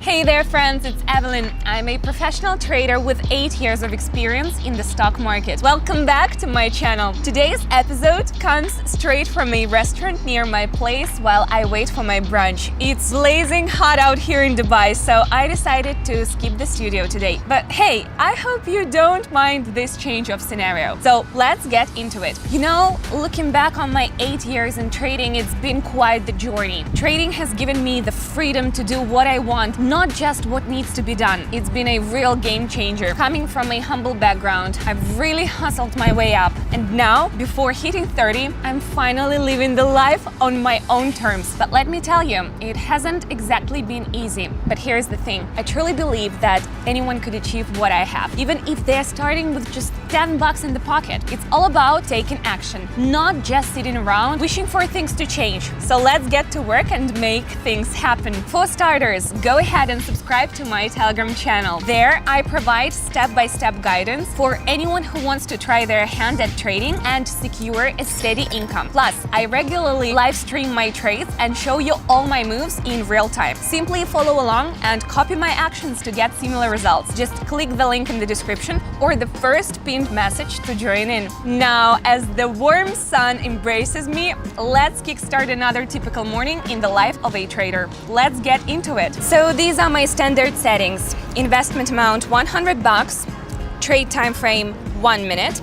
Hey there friends, it's Evelyn. I'm a professional trader with 8 years of experience in the stock market. Welcome back to my channel. Today's episode comes straight from a restaurant near my place while I wait for my brunch. It's blazing hot out here in Dubai, so I decided to skip the studio today. But hey, I hope you don't mind this change of scenario. So let's get into it. You know, looking back on my 8 years in trading, it's been quite the journey. Trading has given me the freedom to do what I want, not just what needs to be done. It's been a real game changer. Coming from a humble background, I've really hustled my way up. And now, before hitting 30, I'm finally living the life on my own terms. But let me tell you, it hasn't exactly been easy. But here's the thing. I truly believe that anyone could achieve what I have, even if they're starting with just $10 in the pocket. It's all about taking action, not just sitting around wishing for things to change. So let's get to work and make things happen. For starters, go ahead and subscribe to my Telegram channel. There, I provide step-by-step guidance for anyone who wants to try their hand at trading and secure a steady income. Plus, I regularly live stream my trades and show you all my moves in real time. Simply follow along and copy my actions to get similar results. Just click the link in the description or the first pinned message to join in. Now, as the warm sun embraces me, let's kickstart another typical morning in the life of a trader. Let's get into it. So these are my standard settings. Investment amount $100, trade time frame 1 minute,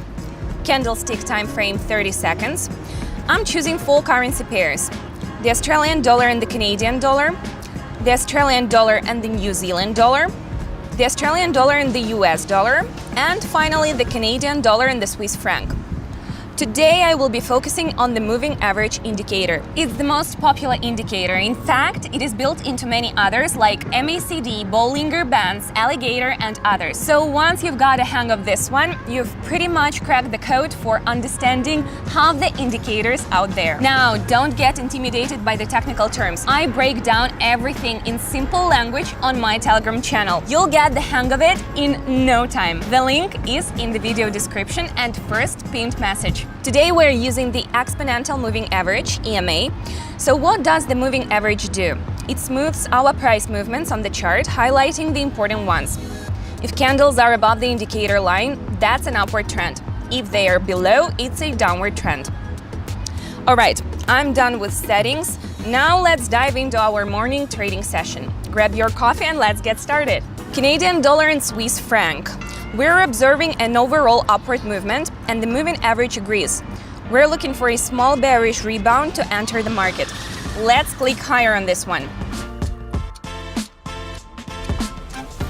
candlestick time frame 30 seconds. I'm choosing 4 currency pairs: the Australian dollar and the Canadian dollar, the Australian dollar and the New Zealand dollar, the Australian dollar and the US dollar, and finally the Canadian dollar and the Swiss franc. Today I will be focusing on the moving average indicator. It's the most popular indicator. In fact, it is built into many others like MACD, Bollinger Bands, Alligator, and others. So once you've got a hang of this one, you've pretty much cracked the code for understanding half the indicators out there. Now, don't get intimidated by the technical terms. I break down everything in simple language on my Telegram channel. You'll get the hang of it in no time. The link is in the video description and first pinned message. Today we're using the Exponential Moving Average, EMA. So what does the moving average do? It smooths our price movements on the chart, highlighting the important ones. If candles are above the indicator line, that's an upward trend. If they are below, it's a downward trend. Alright, I'm done with settings. Now let's dive into our morning trading session. Grab your coffee and let's get started. Canadian dollar and Swiss franc. We're observing an overall upward movement, and the moving average agrees. We're looking for a small bearish rebound to enter the market. Let's click higher on this one.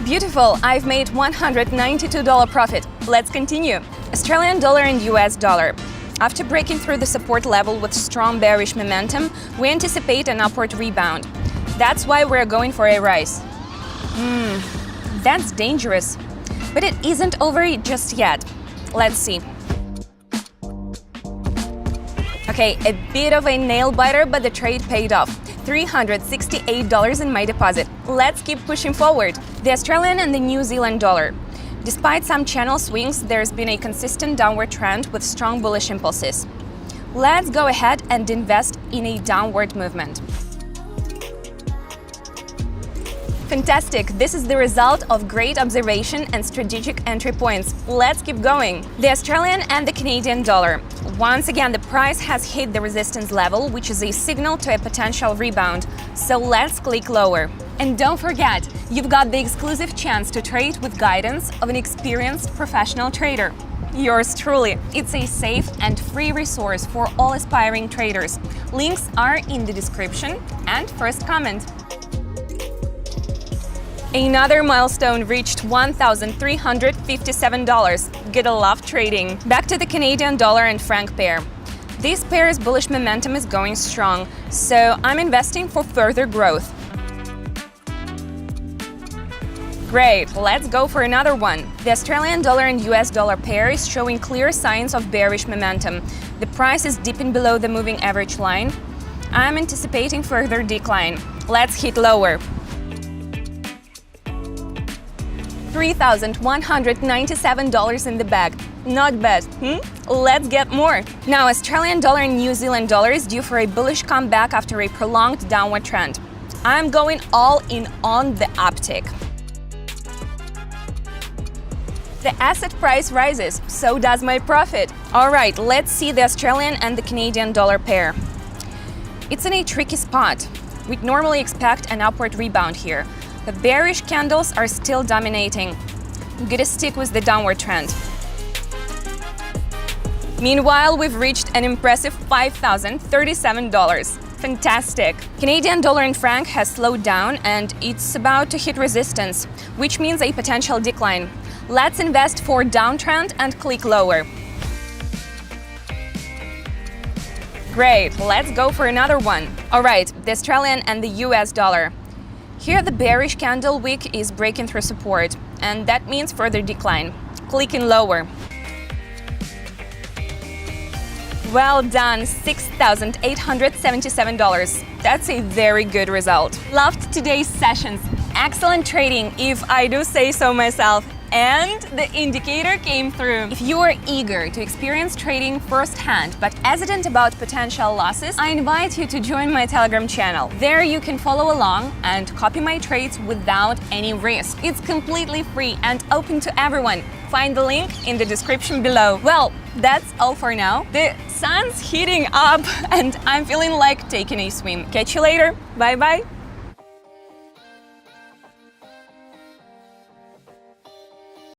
Beautiful, I've made $192 profit. Let's continue. Australian dollar and US dollar. After breaking through the support level with strong bearish momentum, we anticipate an upward rebound. That's why we're going for a rise. That's dangerous. But it isn't over just yet. Let's see. Okay, a bit of a nail biter, but the trade paid off. $368 in my deposit. Let's keep pushing forward. The Australian and the New Zealand dollar. Despite some channel swings, there's been a consistent downward trend with strong bullish impulses. Let's go ahead and invest in a downward movement. Fantastic! This is the result of great observation and strategic entry points. Let's keep going. The Australian and the Canadian dollar. Once again, the price has hit the resistance level, which is a signal to a potential rebound. So let's click lower. And don't forget, you've got the exclusive chance to trade with guidance of an experienced professional trader. Yours truly. It's a safe and free resource for all aspiring traders. Links are in the description and first comment. Another milestone reached $1,357. Gotta love trading. Back to the Canadian dollar and franc pair. This pair's bullish momentum is going strong, so I'm investing for further growth. Great, let's go for another one. The Australian dollar and US dollar pair is showing clear signs of bearish momentum. The price is dipping below the moving average line. I'm anticipating further decline. Let's hit lower. $3,197 in the bag. Not bad, Let's get more. Now, Australian dollar and New Zealand dollar is due for a bullish comeback after a prolonged downward trend. I'm going all in on the uptick. The asset price rises, so does my profit. All right, let's see the Australian and the Canadian dollar pair. It's in a tricky spot. We'd normally expect an upward rebound here. The bearish candles are still dominating. I'm gonna stick with the downward trend. Meanwhile, we've reached an impressive $5,037. Fantastic! Canadian dollar and franc has slowed down and it's about to hit resistance, which means a potential decline. Let's invest for downtrend and click lower. Great, let's go for another one. All right, the Australian and the US dollar. Here the bearish candle wick is breaking through support, and that means further decline. Clicking lower. Well done, $6,877. That's a very good result. Loved today's sessions. Excellent trading, if I do say so myself. And the indicator came through. If you are eager to experience trading firsthand but hesitant about potential losses, I invite you to join my Telegram channel. There you can follow along and copy my trades without any risk. It's completely free and open to everyone. Find the link in the description below. Well, that's all for now. The sun's heating up and I'm feeling like taking a swim. Catch you later. Bye bye.